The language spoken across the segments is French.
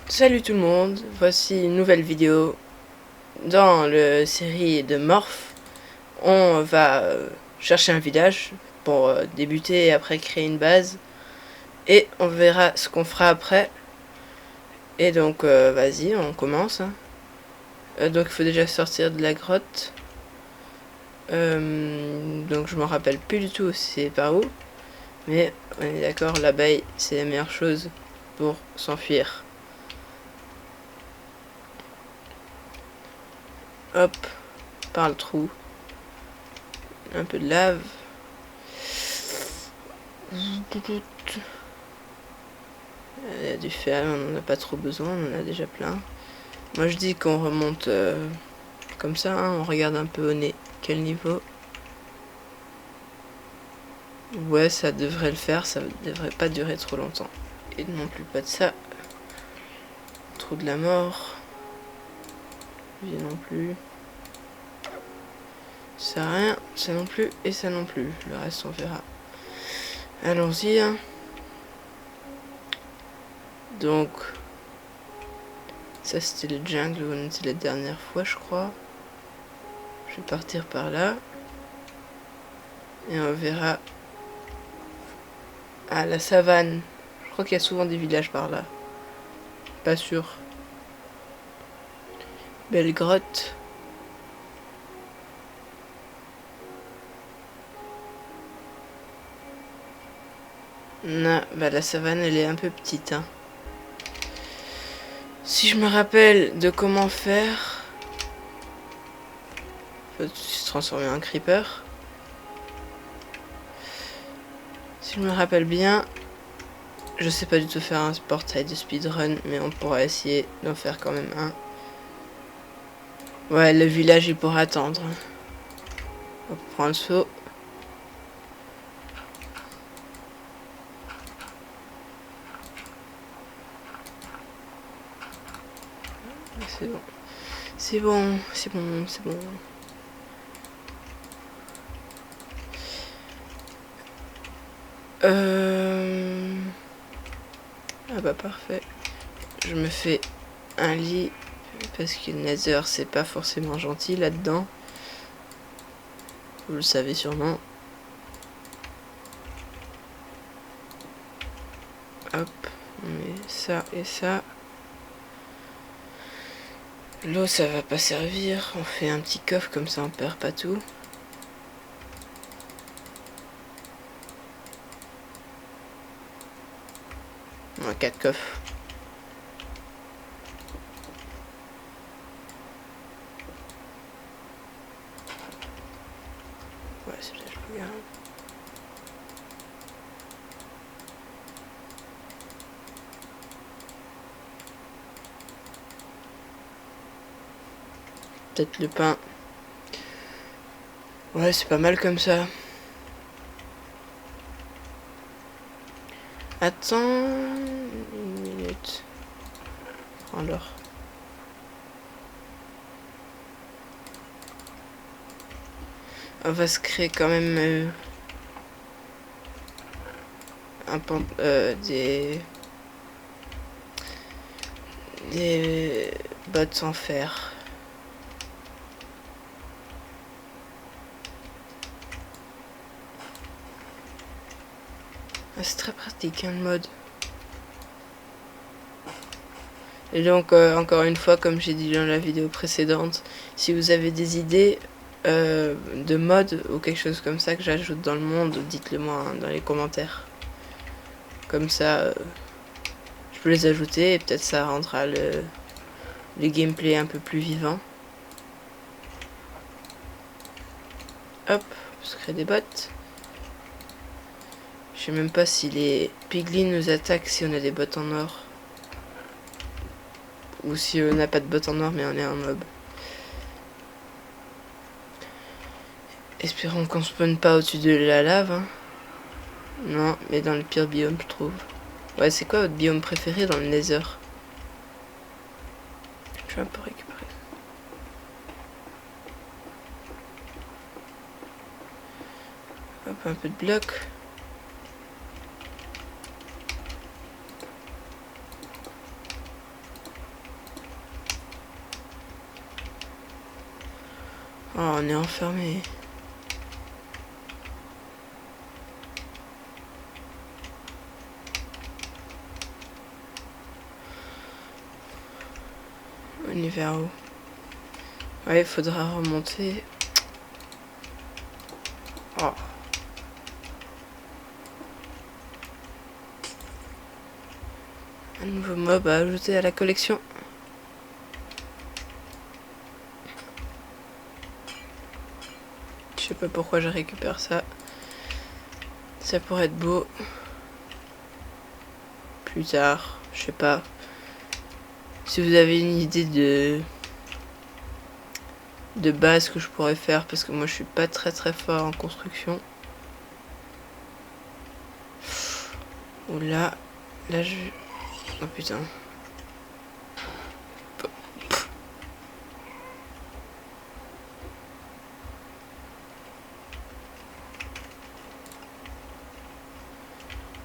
Salut tout le monde, voici une nouvelle vidéo. Dans la série de Morph, on va chercher un village pour débuter et après créer une base. Et on verra ce qu'on fera après. Et donc vas-y, on commence. Donc il faut déjà sortir de la grotte. Donc je m'en rappelle plus du tout c'est par où. Mais on est d'accord, l'abeille c'est la meilleure chose pour s'enfuir. Hop, par le trou. Un peu de lave. Il y a du fer, on n'en a pas trop besoin, on en a déjà plein. Moi je dis qu'on remonte comme ça, hein, on regarde un peu au nez quel niveau. Ouais, ça devrait le faire, ça devrait pas durer trop longtemps. Et non plus pas de ça. Trou de la mort. Lui non plus. Ça rien, ça non plus et ça non plus. Le reste on verra. Allons-y. Hein. Donc, ça c'était le jungle où on était la dernière fois je crois. Je vais partir par là. Et on verra. Ah, la savane. Je crois qu'il y a souvent des villages par là. Pas sûr. Belle grotte. Non, bah la savane elle est un peu petite. Hein. Si je me rappelle de comment faire... Faut se transformer en creeper. Si je me rappelle bien... Je sais pas du tout faire un portail de speedrun, mais on pourra essayer d'en faire quand même un. Ouais, le village il pourra attendre. On prend le saut. C'est bon. C'est bon, c'est bon, c'est bon. Ah bah parfait. Je me fais un lit parce que le Nether c'est pas forcément gentil là-dedans. Vous le savez sûrement. Hop, on met ça et ça. L'eau ça va pas servir. On fait un petit coffre comme ça on perd pas tout. On a 4 coffres. Ouais, c'est peut-être plus grave. Peut-être le pain. Ouais, c'est pas mal comme ça. Attends... une minute. Alors... On va se créer quand même... des bottes en fer. Ah, c'est très pratique hein, le mode. Et donc encore une fois comme j'ai dit dans la vidéo précédente, si vous avez des idées de mode ou quelque chose comme ça que j'ajoute dans le monde, dites-le moi hein, dans les commentaires. Comme ça je peux les ajouter et peut-être ça rendra le gameplay un peu plus vivant. Hop, on se crée des bottes. Je sais même pas si les piglins nous attaquent si on a des bottes en or. Ou si on n'a pas de bottes en or mais on est un mob. Espérons qu'on spawn pas au-dessus de la lave. Hein. Non, mais dans le pire biome je trouve. Ouais, c'est quoi votre biome préféré dans le Nether? Je vais un peu récupérer. Hop, un peu de blocs. Oh, on est enfermé. On est vers où? Ouais, il faudra remonter. Oh. Un nouveau mob à ajouter à la collection. Je sais pas pourquoi je récupère ça. Ça pourrait être beau. Plus tard, je sais pas. Si vous avez une idée de base que je pourrais faire, parce que moi je suis pas très fort en construction. Oula, là je... Oh putain.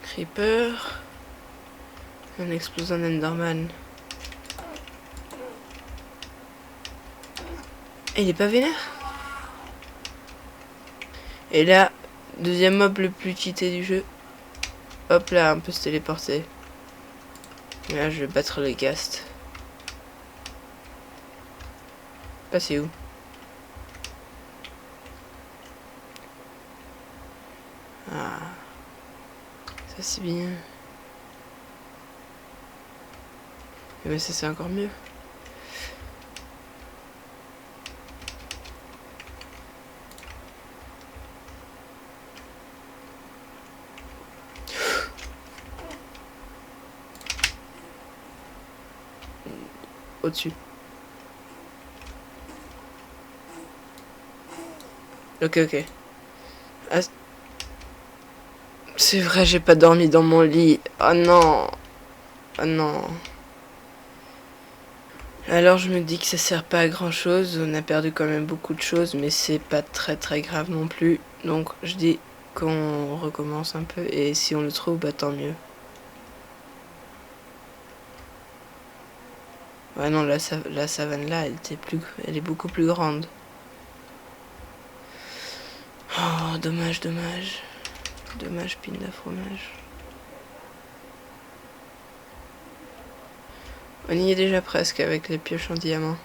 Creeper. On explose un Enderman. Et il est pas vénère. Et là, deuxième mob le plus cheaté du jeu. Hop là, on peut se téléporter. Et là, je vais battre les ghasts. Passez où? Ah. Ça c'est bien. Et ben ça c'est encore mieux. Au-dessus. Ok, ok. Ah, c'est vrai, j'ai pas dormi dans mon lit. Oh non. Oh non. Alors je me dis que ça sert pas à grand chose. On a perdu quand même beaucoup de choses, mais c'est pas très grave non plus. Donc je dis qu'on recommence un peu. Et si on le trouve, bah tant mieux. Ouais non, la savane là, elle est beaucoup plus grande. Oh, dommage. Dommage, pile de fromage. On y est déjà presque avec les pioches en diamant.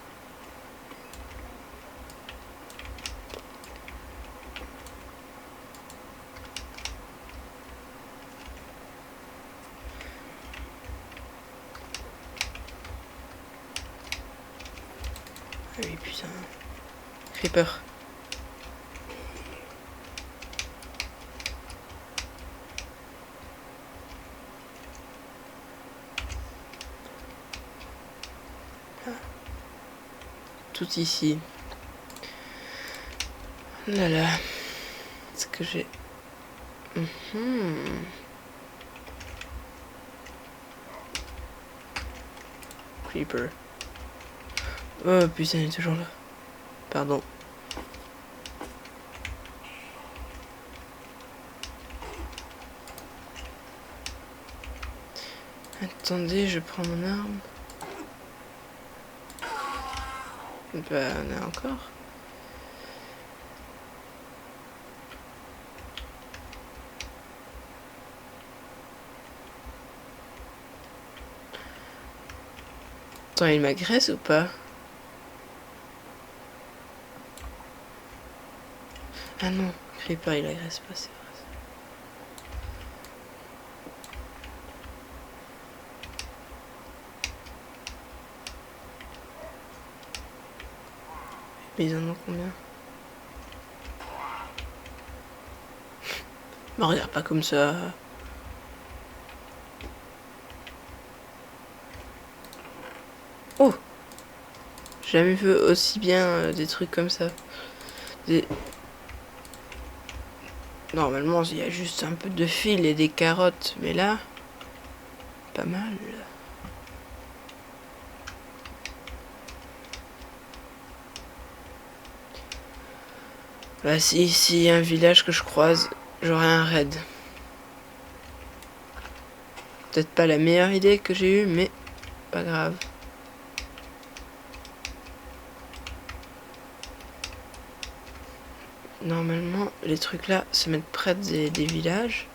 Ah oui, putain. Creeper. Tout ici. Là là. Est-ce que j'ai... Creeper. Oh putain, il est toujours là. Pardon. Attendez, je prends mon arme. Bah, on a encore. Attends, il m'agresse ou pas? Ah non, Creeper il agresse pas, c'est vrai. Mais ils en ont combien? Me regarde pas comme ça. Oh! J'ai jamais vu aussi bien des trucs comme ça. Normalement, il y a juste un peu de fil et des carottes, mais là, pas mal. Bah, si y a un village que je croise, j'aurai un raid. Peut-être pas la meilleure idée que j'ai eue, mais pas grave. normalement, les trucs là se mettent près des villages.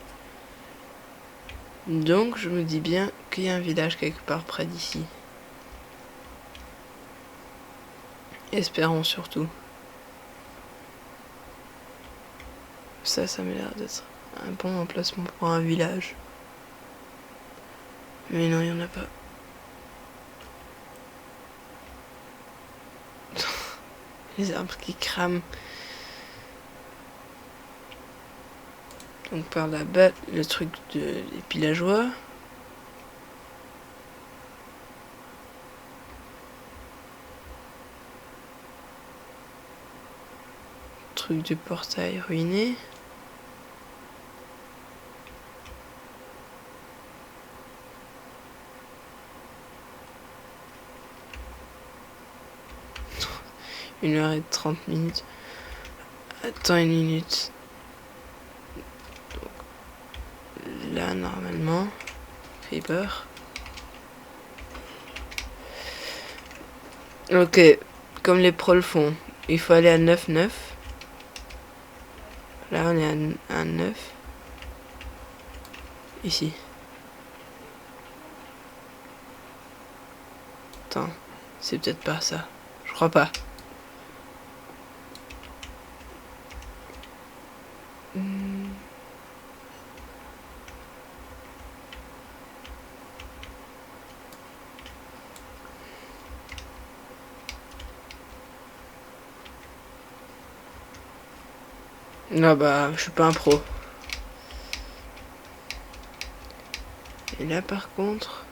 Donc, je me dis bien qu'il y a un village quelque part près d'ici. Espérons surtout. Ça m'a l'air d'être un bon emplacement pour un village. Mais non, il n'y en a pas. Les arbres qui crament. Donc par là-bas, le truc des villageois. Truc du portail ruiné. Une heure et 30 minutes. Attends une minute. Donc, là, normalement, Creeper. Ok, comme les pros le font, il faut aller à 9-9. Là, on est à 9. Ici. Attends, c'est peut-être pas ça. Je crois pas. Non, bah, je suis pas un pro. Et là, par contre,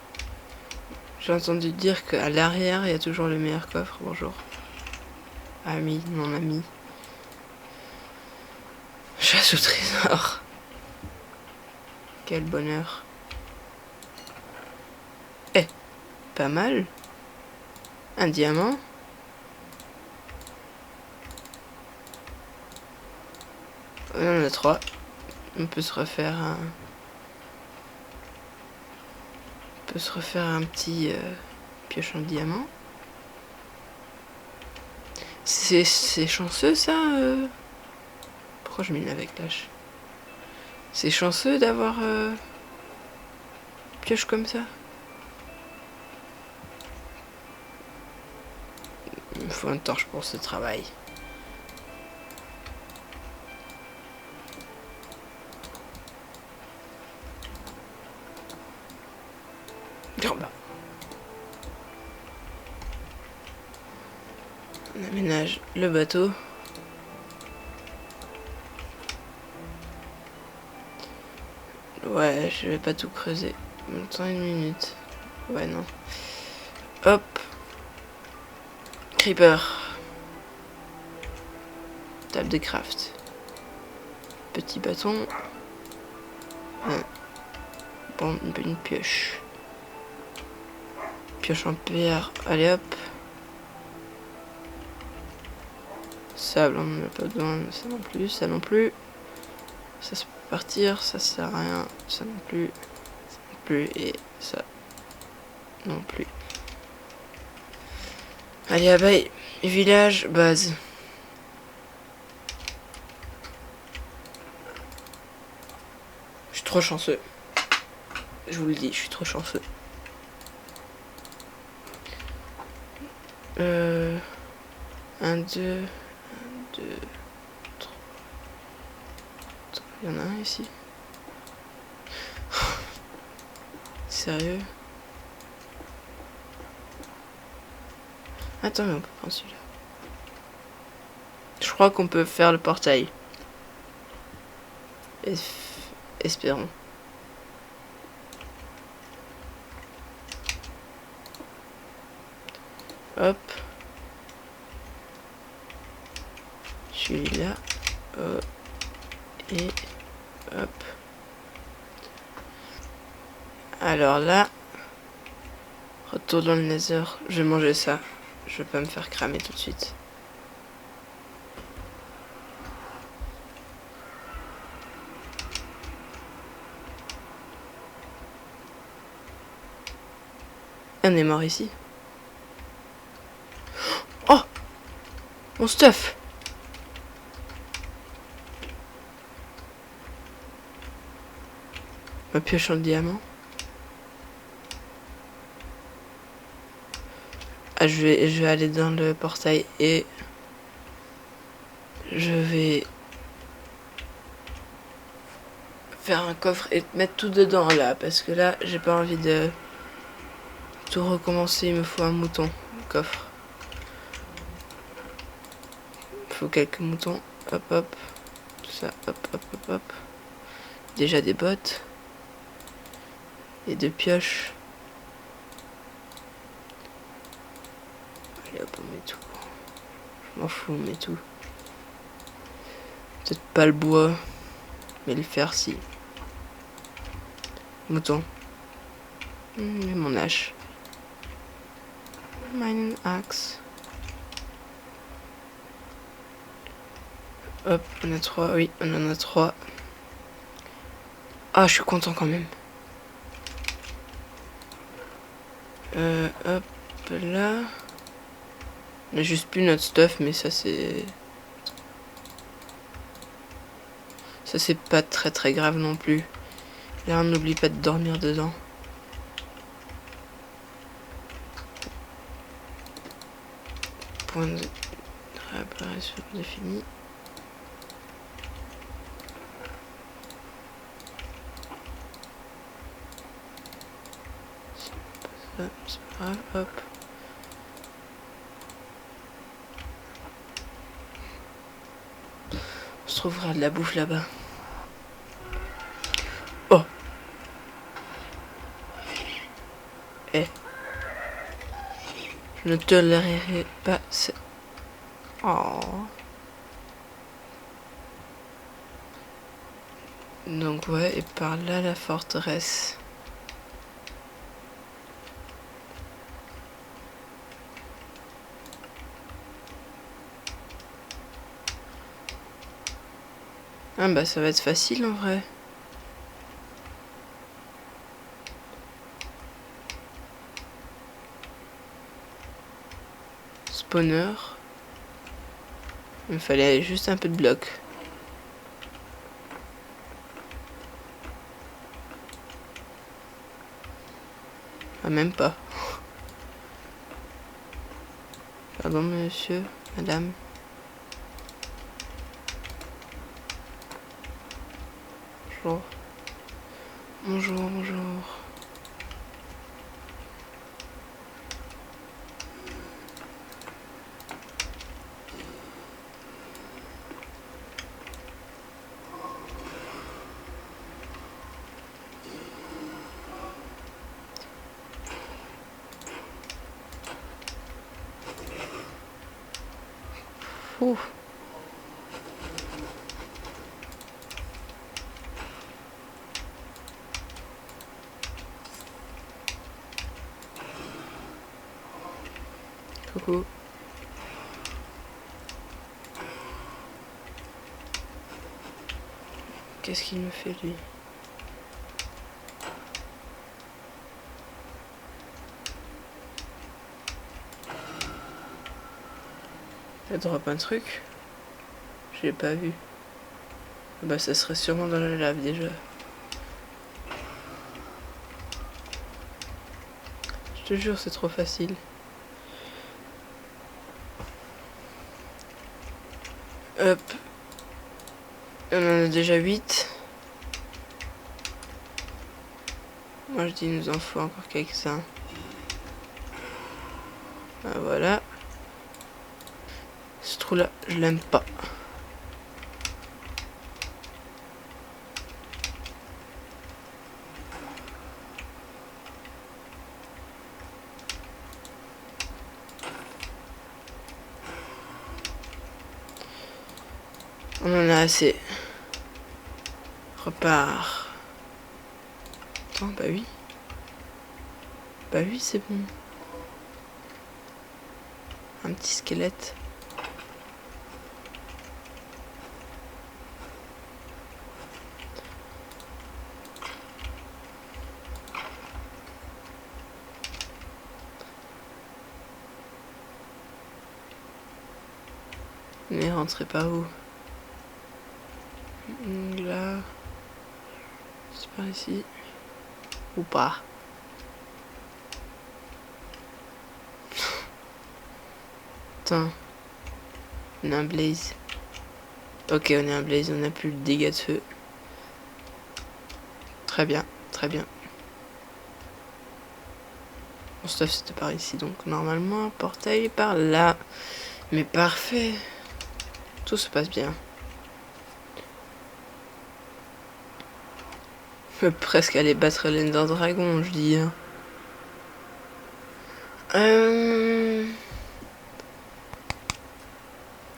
j'ai entendu dire qu'à l'arrière, il y a toujours le meilleur coffre. Bonjour. Ami, mon ami. Chasse au trésor. Quel bonheur. Eh, pas mal. Un diamant. On en a 3. On peut se refaire un... On peut se refaire un petit pioche en diamant. C'est chanceux ça Pourquoi je mine avec l'âge? C'est chanceux d'avoir pioche comme ça. Il me faut une torche pour ce travail. Oh bah. On aménage le bateau. Ouais, je vais pas tout creuser. Attends une minute. Ouais, non. Hop. Creeper. Table de craft. Petit bâton. Bon, une pioche. Pioche en pierre. Allez hop. Sable, on n'en a pas besoin. Ça non plus, ça non plus. Ça peut partir, ça sert à rien. Ça non plus. Ça non plus. Et ça non plus. Allez, abeille. Village, base. Je suis trop chanceux. Je vous le dis, je suis trop chanceux. Un, deux, 3. Il y en a un ici. Sérieux? Attends, mais on peut prendre celui-là. Je crois qu'on peut faire le portail. Espérons. Hop. Celui-là. Et hop. Alors là. Retour dans le Nether. Je vais manger ça. Je vais pas me faire cramer tout de suite. On est mort ici. Oh! Mon stuff! Ma pioche en diamant. Ah, je vais aller dans le portail et je vais faire un coffre et mettre tout dedans là, parce que là j'ai pas envie de tout recommencer. Il me faut un mouton, coffre. Il faut quelques moutons. Hop hop, tout ça, hop hop hop hop. Déjà des bottes et des pioches. Allez hop, on met tout. Je m'en fous, on met tout. Peut-être pas le bois, mais le fer si. Mouton. Et mon hache. Mining axe. Hop, on a 3, oui, on en a 3. Ah, je suis content quand même. Hop là. On a juste plus notre stuff, mais ça c'est... Ça c'est pas très grave non plus. Là on n'oublie pas de dormir dedans. Point de réapparition défini. C'est pas grave, hop. On se trouvera de la bouffe là-bas. Oh. Eh. Je ne tolérerai pas ce... Oh. Donc ouais, et par là la forteresse. Ah bah ça va être facile en vrai. Spawner. Il me fallait juste un peu de blocs. Ah même pas. Pardon monsieur, madame. Bonjour. Bonjour, bonjour. Ouh. Coucou. Qu'est-ce qu'il me fait lui? Il drop un truc? Je l'ai pas vu. Bah ça serait sûrement dans la lave déjà. Je te jure c'est trop facile. Hop. On en a déjà 8. Moi je dis il nous en faut encore quelques-uns. Ah, voilà. Ce trou là, je l'aime pas. On en a assez. Repart. Attends, bah oui. Bah oui, c'est bon. Un petit squelette. Mais rentrez par où? Là. C'est par ici. Ou pas. Attends. On a un blaze. Ok, on est un blaze, on a plus de dégâts de feu. Très bien, très bien. Mon stuff c'était par ici, donc normalement un portail est par là. Mais parfait. Tout se passe bien. Je peux presque aller battre l'Ender Dragon, je dis.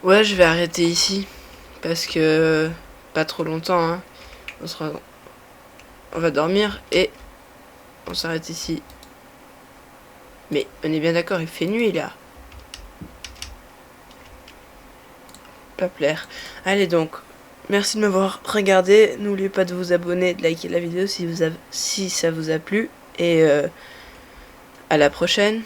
Ouais, je vais arrêter ici. Parce que... Pas trop longtemps, hein. On va dormir et... On s'arrête ici. Mais on est bien d'accord, il fait nuit là. Pas plaire. Allez donc. Merci de m'avoir regardé. N'oubliez pas de vous abonner, de liker la vidéo si ça vous a plu. Et à la prochaine.